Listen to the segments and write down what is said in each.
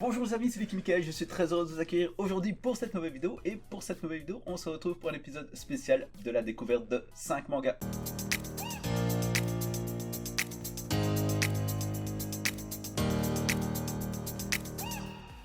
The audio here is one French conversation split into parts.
Bonjour les amis, c'est Vicky Michael, je suis très heureux de vous accueillir aujourd'hui pour cette nouvelle vidéo. Et pour cette nouvelle vidéo, on se retrouve pour un épisode spécial de la découverte de 5 mangas.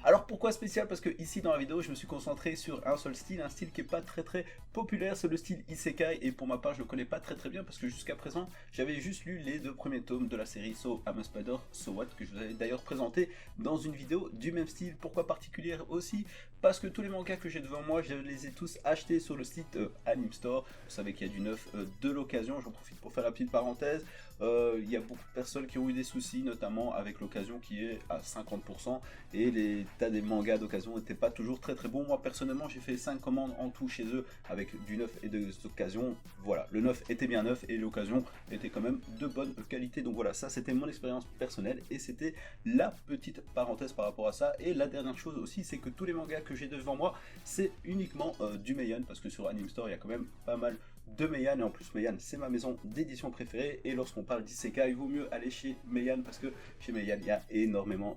Alors pourquoi spécial? Parce que ici dans la vidéo je me suis concentré sur un seul style, un style qui est pas très populaire, c'est le style Isekai, et pour ma part je le connais pas très bien parce que jusqu'à présent j'avais juste lu les 2 premiers tomes de la série So I'm a Spider, So What, que je vous avais d'ailleurs présenté dans une vidéo du même style. Pourquoi particulière aussi? Parce que tous les mangas que j'ai devant moi, je les ai tous achetés sur le site Anime Store. Vous savez qu'il y a du neuf de l'occasion, j'en profite pour faire la petite parenthèse. Il y a beaucoup de personnes qui ont eu des soucis, notamment avec l'occasion qui est à 50%, et les tas des mangas d'occasion n'étaient pas toujours très bons. Moi personnellement j'ai fait 5 commandes en tout chez eux avec du neuf et des occasions. Voilà, le neuf était bien neuf et l'occasion était quand même de bonne qualité. Donc voilà, ça c'était mon expérience personnelle et c'était la petite parenthèse par rapport à ça. Et la dernière chose aussi, c'est que tous les mangas que j'ai devant moi, c'est uniquement du Meian, parce que sur Anime Store il y a quand même pas mal de Meian, et en plus Meian c'est ma maison d'édition préférée, et lorsqu'on parle d'isekai il vaut mieux aller chez Meian parce que chez Meian il y a énormément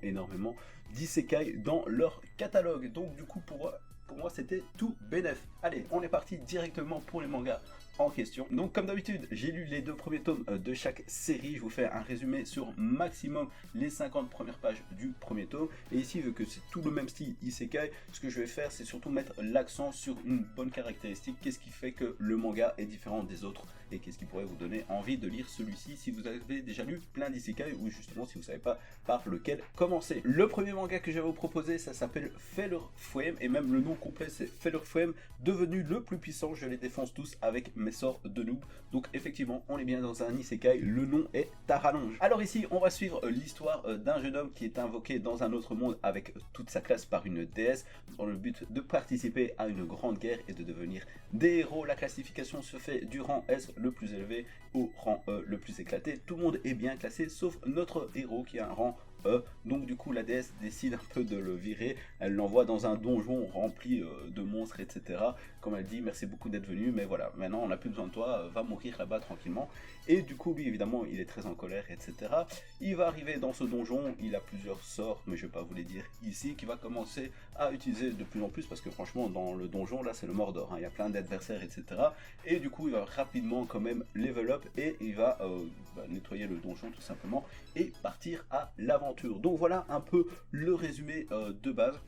d'isekai dans leur catalogue. Donc du coup pour moi c'était tout bénef. Allez, on est parti directement pour les mangas en question. Donc comme d'habitude, j'ai lu les 2 premiers tomes de chaque série. Je vous fais un résumé sur maximum les 50 premières pages du premier tome. Et ici, vu que c'est tout le même style Isekai, ce que je vais faire, c'est surtout mettre l'accent sur une bonne caractéristique. Qu'est-ce qui fait que le manga est différent des autres, et qu'est-ce qui pourrait vous donner envie de lire celui-ci si vous avez déjà lu plein d'Isekai, ou justement si vous ne savez pas par lequel commencer. Le premier manga que je vais vous proposer, ça s'appelle Feller Flame, et même le nom complet c'est Feller Flame, devenu le plus puissant, je les défonce tous avec mes sorts de noob. Donc effectivement on est bien dans un isekai, le nom est à rallonge. Alors ici on va suivre l'histoire d'un jeune homme qui est invoqué dans un autre monde avec toute sa classe par une déesse, dans le but de participer à une grande guerre et de devenir des héros. La classification se fait du rang S le plus élevé au rang E le plus éclaté. Tout le monde est bien classé sauf notre héros qui a un rang E. Donc du coup la déesse décide un peu de le virer, elle l'envoie dans un donjon rempli de monstres, etc. Comme elle dit, merci beaucoup d'être venu, mais voilà, maintenant on n'a plus besoin de toi, va mourir là-bas tranquillement. Et du coup lui évidemment il est très en colère, etc. Il va arriver dans ce donjon, il a plusieurs sorts, mais je vais pas vous les dire ici, qui va commencer à utiliser de plus en plus, parce que franchement dans le donjon là c'est le Mordor, hein. Il y a plein d'adversaires, etc. Et du coup il va rapidement quand même level up, et il va nettoyer le donjon tout simplement et partir à l'aventure. Donc voilà un peu le résumé de base.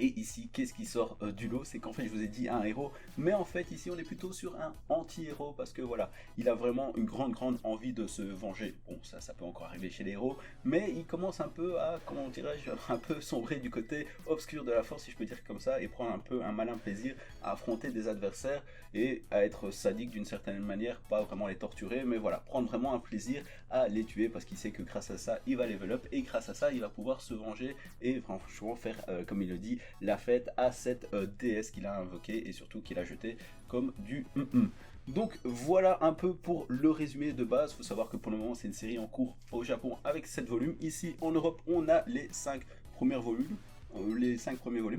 Et ici, qu'est-ce qui sort du lot? C'est qu'en fait, je vous ai dit un héros, mais en fait, ici, on est plutôt sur un anti-héros, parce que voilà, il a vraiment une grande envie de se venger. Bon, ça peut encore arriver chez les héros, mais il commence un peu à, comment dirais-je, un peu sombrer du côté obscur de la force, si je peux dire comme ça, et prendre un peu un malin plaisir à affronter des adversaires et à être sadique d'une certaine manière, pas vraiment les torturer, mais voilà, prendre vraiment un plaisir à les tuer, parce qu'il sait que grâce à ça, il va level up, et grâce à ça, il va pouvoir se venger et franchement faire, comme il le dit, la fête à cette déesse qu'il a invoquée et surtout qu'il a jeté comme du Donc voilà un peu pour le résumé de base. Il faut savoir que pour le moment c'est une série en cours au Japon avec 7 volumes. Ici en Europe on a les 5 premiers volumes.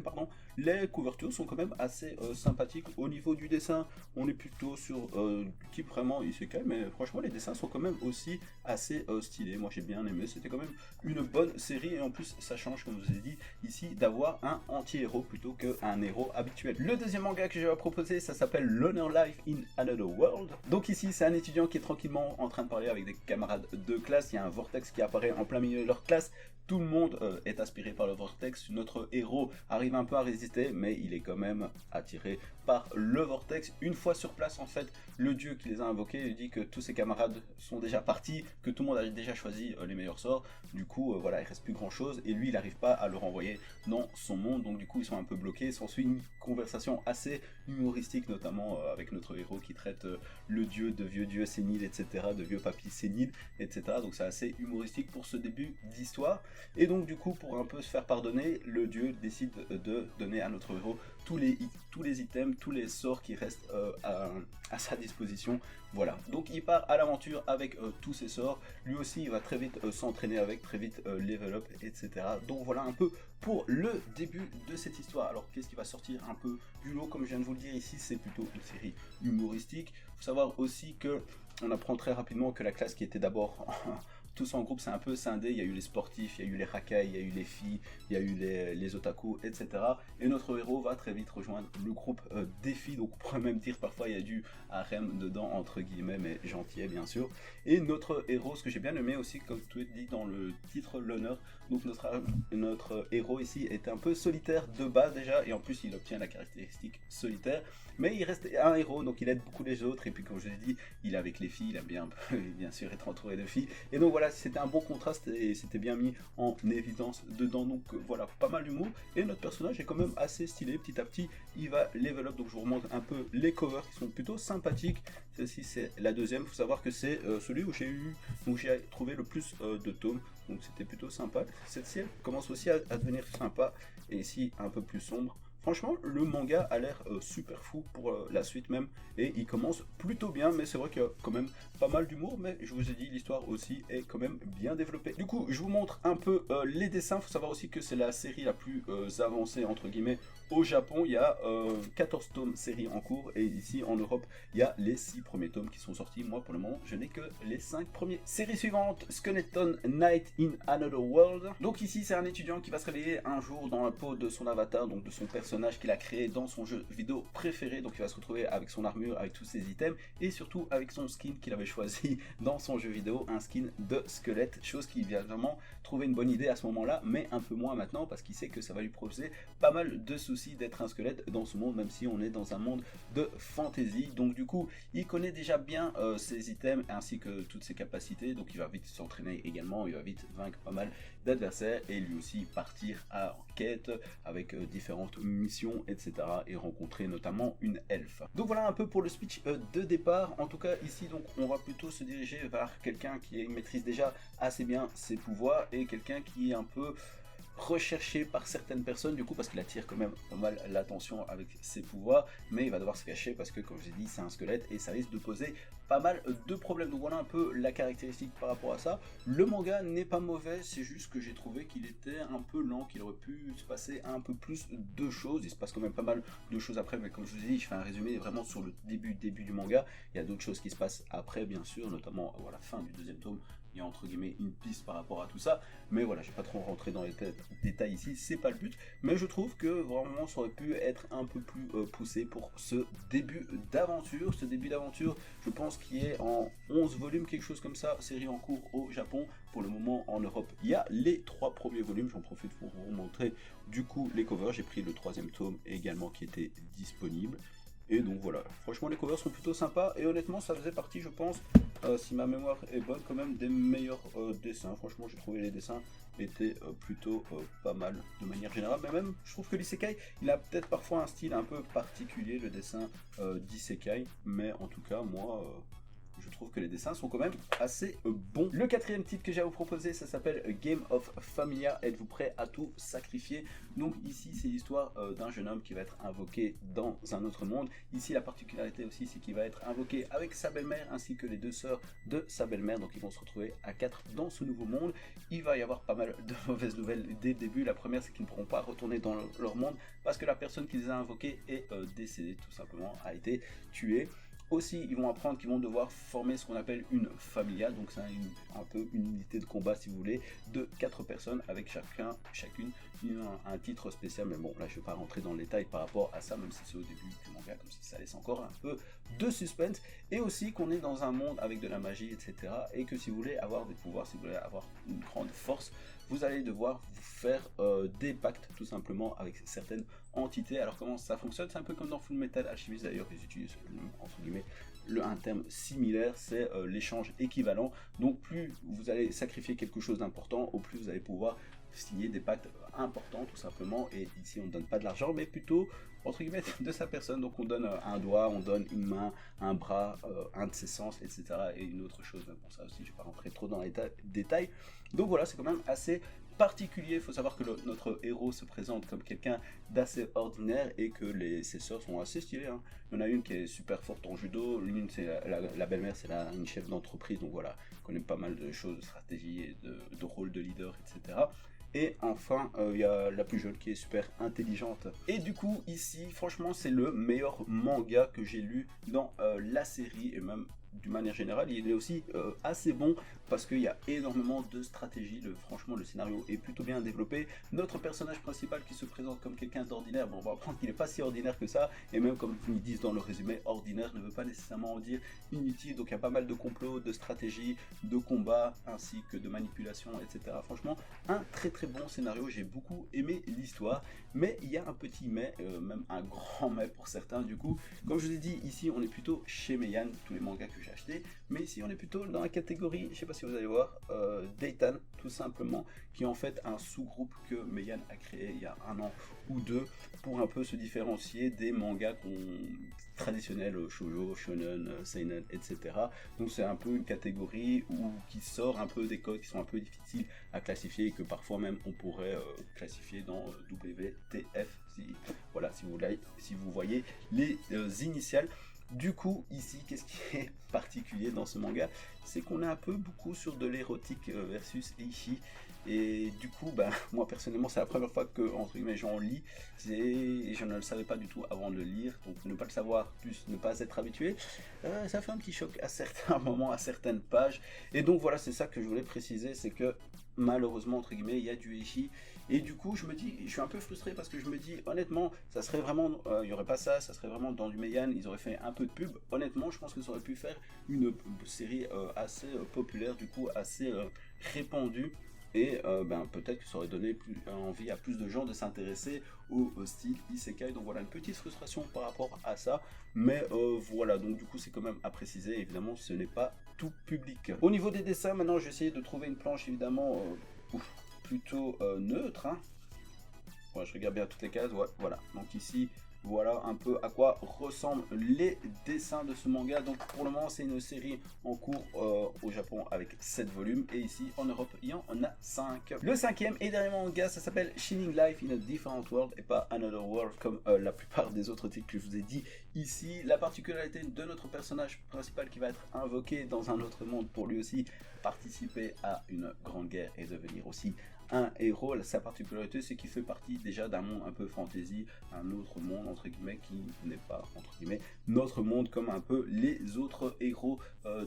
Pardon. Les couvertures sont quand même assez sympathiques. Au niveau du dessin, on est plutôt sur du type vraiment isekai, mais franchement les dessins sont quand même aussi assez stylés. Moi j'ai bien aimé, c'était quand même une bonne série, et en plus ça change, comme je vous ai dit ici, d'avoir un anti-héros plutôt qu'un héros habituel. Le deuxième manga que je vais vous proposer, ça s'appelle Loner Life in Another World. Donc ici c'est un étudiant qui est tranquillement en train de parler avec des camarades de classe. Il y a un vortex qui apparaît en plein milieu de leur classe. Tout le monde est aspiré par le vortex. Notre héros arrive un peu à résister, mais il est quand même attiré par le vortex. Une fois sur place, en fait, le dieu qui les a invoqués lui dit que tous ses camarades sont déjà partis, que tout le monde a déjà choisi les meilleurs sorts. Du coup, voilà, il reste plus grand chose, et lui, il n'arrive pas à le renvoyer dans son monde. Donc du coup, ils sont un peu bloqués. S'ensuit une conversation assez humoristique, notamment avec notre héros qui traite le dieu de vieux dieu sénile, etc., de vieux papy sénile, etc. Donc c'est assez humoristique pour ce début d'histoire. Et donc du coup, pour un peu se faire pardonner, le dieu décide de donner à notre héros tous les items, tous les sorts qui restent à sa disposition. Voilà, donc il part à l'aventure avec tous ses sorts. Lui aussi il va très vite s'entraîner avec, très vite level up, etc. Donc voilà un peu pour le début de cette histoire. Alors qu'est-ce qui va sortir un peu du lot? Comme je viens de vous le dire, ici c'est plutôt une série humoristique. Il faut savoir aussi que on apprend très rapidement que la classe qui était d'abord tous en groupe, c'est un peu scindé. Il y a eu les sportifs, il y a eu les racailles, il y a eu les filles, il y a eu les otaku, etc. Et notre héros va très vite rejoindre le groupe des filles. Donc on pourrait même dire parfois il y a du harem dedans, entre guillemets, mais gentil bien sûr. Et notre héros, ce que j'ai bien aimé aussi, comme tu dit dans le titre, l'honneur, donc notre héros ici est un peu solitaire de base déjà, et en plus il obtient la caractéristique solitaire, mais il reste un héros, donc il aide beaucoup les autres, et puis comme je l'ai dit, il est avec les filles, il aime bien sûr être entouré de filles, et donc voilà, c'était un bon contraste, et c'était bien mis en évidence dedans, donc voilà, pas mal d'humour, et notre personnage est quand même assez stylé, petit à petit, il va level up, donc je vous remontre un peu les covers qui sont plutôt sympathiques. Celle-ci c'est la deuxième, il faut savoir que c'est celui où j'ai trouvé le plus de tomes, donc c'était plutôt sympa. Cette-ci commence aussi à devenir sympa, et ici un peu plus sombre. Franchement, le manga a l'air super fou pour la suite même, et il commence plutôt bien, mais c'est vrai qu'il y a quand même pas mal d'humour, mais je vous ai dit, l'histoire aussi est quand même bien développée. Du coup, je vous montre un peu les dessins. Il faut savoir aussi que c'est la série la plus avancée, entre guillemets, au Japon. Il y a 14 tomes série en cours, et ici en Europe, il y a les 6 premiers tomes qui sont sortis. Moi, pour le moment, je n'ai que les 5 premiers. Série suivante, Skeleton Knight in Another World. Donc ici, c'est un étudiant qui va se réveiller un jour dans la peau de son avatar, donc de son personnage qu'il a créé dans son jeu vidéo préféré. Donc il va se retrouver avec son armure, avec tous ses items, et surtout avec son skin qu'il avait choisi dans son jeu vidéo, un skin de squelette, chose qui vient vraiment trouver une bonne idée à ce moment-là, mais un peu moins maintenant, parce qu'il sait que ça va lui poser pas mal de soucis d'être un squelette dans ce monde, même si on est dans un monde de fantasy. Donc du coup, il connaît déjà bien ses items ainsi que toutes ses capacités, donc il va vite s'entraîner également, il va vite vaincre pas mal d'adversaires, et lui aussi partir en quête avec différentes missions, etc. et rencontrer notamment une elfe. Donc voilà un peu pour le speech de départ. En tout cas ici, donc on va plutôt se diriger vers quelqu'un qui maîtrise déjà assez bien ses pouvoirs, et quelqu'un qui est un peu recherché par certaines personnes, du coup, parce qu'il attire quand même pas mal l'attention avec ses pouvoirs, mais il va devoir se cacher parce que, comme je l'ai dit, c'est un squelette et ça risque de poser pas mal de problèmes. Donc voilà un peu la caractéristique par rapport à ça. Le manga n'est pas mauvais, c'est juste que j'ai trouvé qu'il était un peu lent, qu'il aurait pu se passer un peu plus de choses. Il se passe quand même pas mal de choses après, mais comme je vous ai dit, je fais un résumé vraiment sur le début du manga. Il y a d'autres choses qui se passent après, bien sûr, notamment à la fin du deuxième tome. Il y a entre guillemets une piste par rapport à tout ça, mais voilà, je vais pas trop rentrer dans les détails ici, c'est pas le but, mais je trouve que vraiment ça aurait pu être un peu plus poussé pour ce début d'aventure. Je pense qu'il est en 11 volumes, quelque chose comme ça, série en cours au Japon. Pour le moment en Europe, il y a les 3 premiers volumes, j'en profite pour vous montrer du coup les covers. J'ai pris le 3e tome également qui était disponible. Et donc voilà, franchement les covers sont plutôt sympas, et honnêtement ça faisait partie, je pense, si ma mémoire est bonne, quand même des meilleurs dessins. Franchement j'ai trouvé les dessins étaient plutôt pas mal de manière générale, mais même je trouve que l'isekai, il a peut-être parfois un style un peu particulier, le dessin d'isekai, mais en tout cas moi... je trouve que les dessins sont quand même assez bons. Le 4e titre que j'ai à vous proposer, ça s'appelle Game of Familia. Êtes-vous prêt à tout sacrifier? Donc ici, c'est l'histoire d'un jeune homme qui va être invoqué dans un autre monde. Ici, la particularité aussi, c'est qu'il va être invoqué avec sa belle-mère ainsi que les 2 sœurs de sa belle-mère. Donc ils vont se retrouver à 4 dans ce nouveau monde. Il va y avoir pas mal de mauvaises nouvelles dès le début. La première, c'est qu'ils ne pourront pas retourner dans leur monde parce que la personne qui les a invoqués est décédée, tout simplement, a été tuée. Aussi, ils vont apprendre qu'ils vont devoir former ce qu'on appelle une familia, donc c'est un peu une unité de combat, si vous voulez, de 4 personnes avec chacune un titre spécial. Mais bon, là je ne vais pas rentrer dans le détail par rapport à ça, même si c'est au début du manga, comme si ça laisse encore un peu de suspense. Et aussi qu'on est dans un monde avec de la magie, etc. Et que si vous voulez avoir des pouvoirs, si vous voulez avoir une grande force, vous allez devoir vous faire des pactes tout simplement avec certaines entités. Alors comment ça fonctionne? C'est un peu comme dans Fullmetal Alchemist d'ailleurs, ils utilisent entre guillemets un terme similaire, c'est l'échange équivalent. Donc plus vous allez sacrifier quelque chose d'important, au plus vous allez pouvoir signer des pactes importants tout simplement. Et ici on ne donne pas de l'argent, mais plutôt entre guillemets de sa personne. Donc on donne un doigt, on donne une main, un bras, un de ses sens, etc. et une autre chose. Mais bon, ça aussi je ne vais pas rentrer trop dans les détails. Donc voilà, c'est quand même assez particulier. Il faut savoir que notre héros se présente comme quelqu'un d'assez ordinaire et que ses sœurs sont assez stylées, hein. Il y en a une qui est super forte en judo, l'une c'est la belle-mère, c'est une chef d'entreprise, donc voilà, elle connaît pas mal de choses, de stratégie et de rôle de leader, etc. Et enfin, il y a la plus jeune qui est super intelligente. Et du coup, ici, franchement, c'est le meilleur manga que j'ai lu dans la série, et même d'une manière générale, il est aussi assez bon parce qu'il y a énormément de stratégies. Franchement, le scénario est plutôt bien développé. Notre personnage principal qui se présente comme quelqu'un d'ordinaire, bon, on va apprendre qu'il n'est pas si ordinaire que ça, et même comme ils disent dans le résumé, ordinaire ne veut pas nécessairement en dire inutile. Donc il y a pas mal de complots, de stratégies, de combats, ainsi que de manipulations, etc. Franchement, un très très bon scénario. J'ai beaucoup aimé l'histoire, mais il y a un petit mais, même un grand mais pour certains. Du coup, comme je vous ai dit, ici on est plutôt chez Meian, tous les mangas que j'ai achetés, mais ici on est plutôt dans la catégorie, je sais pas si vous allez voir, Deitan, tout simplement, qui est en fait un sous-groupe que Meian a créé il y a 1 an ou 2 pour un peu se différencier des mangas traditionnels, shoujo, shonen, seinen, etc. Donc c'est un peu une catégorie qui sort un peu des codes qui sont un peu difficiles à classifier et que parfois même on pourrait classifier dans WTF, voilà, si vous voyez les initiales. Du coup, ici, qu'est-ce qui est particulier dans ce manga? C'est qu'on est un peu beaucoup sur de l'érotique versus Eishi. Et du coup, bah, moi personnellement, c'est la première fois que, entre guillemets, j'en lis. Et je ne le savais pas du tout avant de le lire. Donc, ne pas le savoir, plus ne pas être habitué, ça fait un petit choc à certains moments, à certaines pages. Et donc, voilà, c'est ça que je voulais préciser. C'est que, malheureusement, entre guillemets, il y a du Eishi. Et du coup, je me dis, je suis un peu frustré parce que je me dis, honnêtement, ça serait vraiment, il n'y aurait pas ça, ça serait vraiment dans du Meian, ils auraient fait un peu de pub. Honnêtement, je pense que ça aurait pu faire une série assez populaire, du coup, assez répandue. Et ben, peut-être que ça aurait donné envie à plus de gens de s'intéresser au style Isekai. Donc voilà, une petite frustration par rapport à ça. Mais voilà, donc du coup, c'est quand même à préciser. Évidemment, ce n'est pas tout public. Au niveau des dessins, maintenant, j'ai essayé de trouver une planche, évidemment, plutôt neutre, hein. Ouais, je regarde bien toutes les cases, ouais, voilà. Donc ici, voilà un peu à quoi ressemblent les dessins de ce manga. Donc pour le moment, c'est une série en cours au Japon avec 7 volumes. Et ici, en Europe, il y en a 5. Le 5e et dernier manga, ça s'appelle Shining Life in a Different World et pas Another World comme la plupart des autres titres que je vous ai dit ici. La particularité de notre personnage principal qui va être invoqué dans un autre monde pour lui aussi participer à une grande guerre et devenir aussi un héros. Sa particularité, c'est qu'il fait partie déjà d'un monde un peu fantasy, un autre monde entre guillemets qui n'est pas entre guillemets notre monde comme un peu les autres héros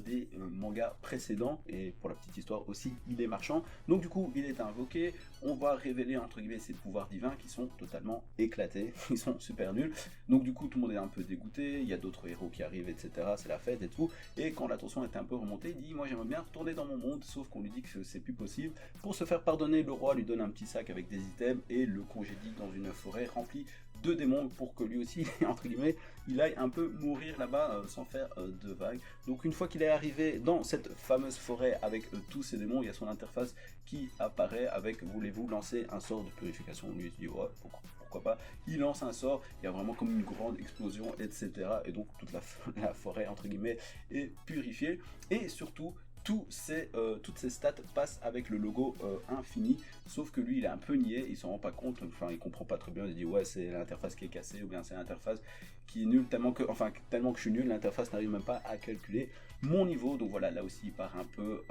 des mangas précédents. Et pour la petite histoire aussi, il est marchand. Donc du coup, il est invoqué. On va révéler entre guillemets ses pouvoirs divins qui sont totalement éclatés, ils sont super nuls. Donc du coup, tout le monde est un peu dégoûté. Il y a d'autres héros qui arrivent, etc. C'est la fête et tout. Et quand la tension est un peu remontée, il dit moi j'aimerais bien retourner dans mon monde, sauf qu'on lui dit que c'est plus possible. Pour se faire pardonner, le roi lui donne un petit sac avec des items et le congédie dans une forêt remplie de démons pour que lui aussi, entre guillemets, il aille un peu mourir là-bas sans faire de vagues. Donc une fois qu'il est arrivé dans cette fameuse forêt avec tous ces démons, il y a son interface qui apparaît avec voulez-vous lancer un sort de purification. Lui il se dit ouais, pourquoi pas. Il lance un sort, il y a vraiment comme une grande explosion, etc. Et donc toute la forêt, entre guillemets, est purifiée. Et surtout, toutes ces stats passent avec le logo infini, sauf que lui il est un peu niais, il s'en rend pas compte, enfin il comprend pas très bien, il dit ouais c'est l'interface qui est cassée ou bien c'est l'interface qui est nulle, tellement que je suis nul, l'interface n'arrive même pas à calculer mon niveau. Donc voilà, là aussi il part un peu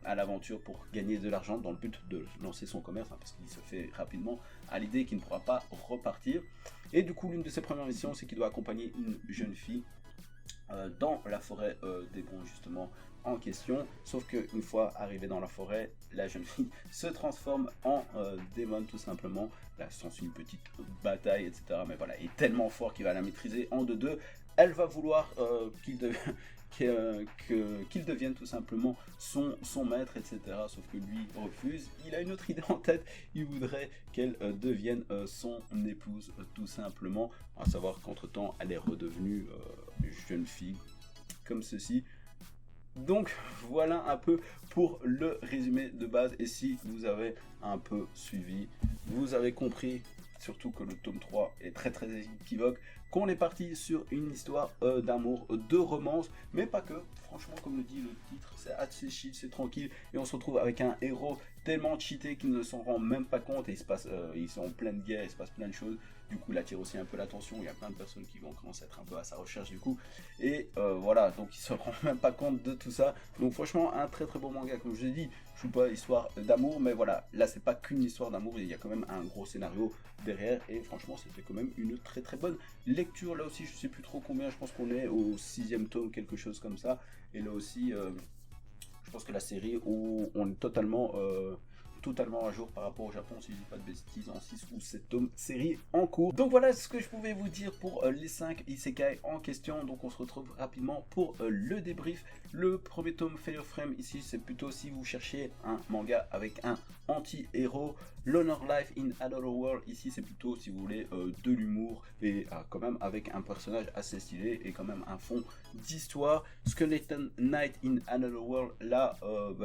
à l'aventure pour gagner de l'argent dans le but de lancer son commerce, hein, parce qu'il se fait rapidement à l'idée qu'il ne pourra pas repartir. Et du coup l'une de ses premières missions c'est qu'il doit accompagner une jeune fille dans la forêt des bons justement en question, sauf qu'une fois arrivé dans la forêt, la jeune fille se transforme en démon tout simplement. Là s'ensuit une petite bataille, etc. Mais voilà, il est tellement fort qu'il va la maîtriser en 2-2. Elle va vouloir qu'il devienne tout simplement son maître, etc. Sauf que lui refuse. Il a une autre idée en tête, il voudrait qu'elle devienne son épouse tout simplement. À savoir qu'entre temps elle est redevenue jeune fille comme ceci. Donc voilà un peu pour le résumé de base. Et si vous avez un peu suivi, vous avez compris surtout que le tome 3 est très équivoque, qu'on est parti sur une histoire d'amour, de romance, mais pas que. Franchement, comme le dit le titre, c'est assez chill, c'est tranquille, et on se retrouve avec un héros tellement cheaté qu'il ne s'en rend même pas compte, et ils sont en pleine guerre, il se passe plein de choses. Du coup, il attire aussi un peu l'attention, il y a plein de personnes qui vont commencer à être un peu à sa recherche du coup, et voilà, donc il se rend même pas compte de tout ça. Donc franchement, un très beau manga, comme je l'ai dit. Je ne suis pas histoire d'amour, mais voilà, là c'est pas qu'une histoire d'amour, il y a quand même un gros scénario derrière, et franchement c'était quand même une très bonne lecture. Là aussi je sais plus trop combien, je pense qu'on est au 6e tome, quelque chose comme ça, et là aussi je pense que la série où on est totalement à jour par rapport au Japon, si je dis pas de bêtises, en 6 ou 7 tomes, série en cours. Donc voilà ce que je pouvais vous dire pour les 5 isekai en question. Donc on se retrouve rapidement pour le débrief. Le premier tome, Fire Frame, ici c'est plutôt si vous cherchez un manga avec un anti-héros. L'Honor Life in Another World, ici c'est plutôt si vous voulez de l'humour et quand même avec un personnage assez stylé et quand même un fond d'histoire. Skeleton Knight in Another World, là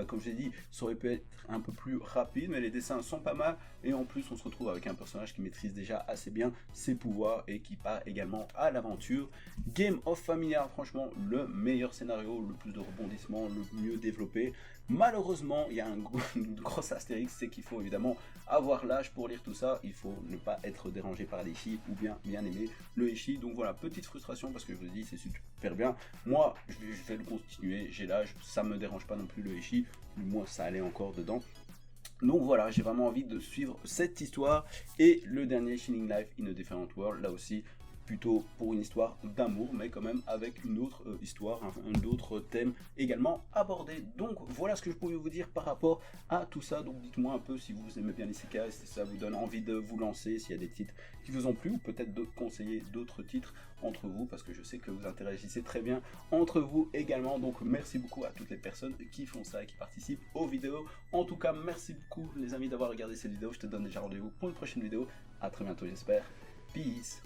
comme je l'ai dit, ça aurait pu être un peu plus rapide, mais les dessins sont pas mal et en plus on se retrouve avec un personnage qui maîtrise déjà assez bien ses pouvoirs et qui part également à l'aventure. Game of Familiar, franchement le meilleur scénario, le plus de rebondissements, le mieux développé. Malheureusement il y a une grosse astérix, c'est qu'il faut évidemment avoir l'âge pour lire tout ça, il faut ne pas être dérangé par les chi ou bien aimer le ishi. Donc voilà, petite frustration parce que je vous dis c'est super bien, moi je vais le continuer, j'ai l'âge, ça me dérange pas non plus le ishi, moi ça allait encore dedans. Donc voilà, j'ai vraiment envie de suivre cette histoire. Et le dernier, Shining Life in a Different World, là aussi plutôt pour une histoire d'amour, mais quand même avec une autre histoire, un autre thème également abordé. Donc voilà ce que je pouvais vous dire par rapport à tout ça. Donc dites-moi un peu si vous aimez bien l'isekai, si ça vous donne envie de vous lancer, s'il y a des titres qui vous ont plu, ou peut-être de conseiller d'autres titres entre vous, parce que je sais que vous interagissez très bien entre vous également. Donc merci beaucoup à toutes les personnes qui font ça et qui participent aux vidéos. En tout cas, merci beaucoup les amis d'avoir regardé cette vidéo. Je te donne déjà rendez-vous pour une prochaine vidéo. À très bientôt j'espère. Peace.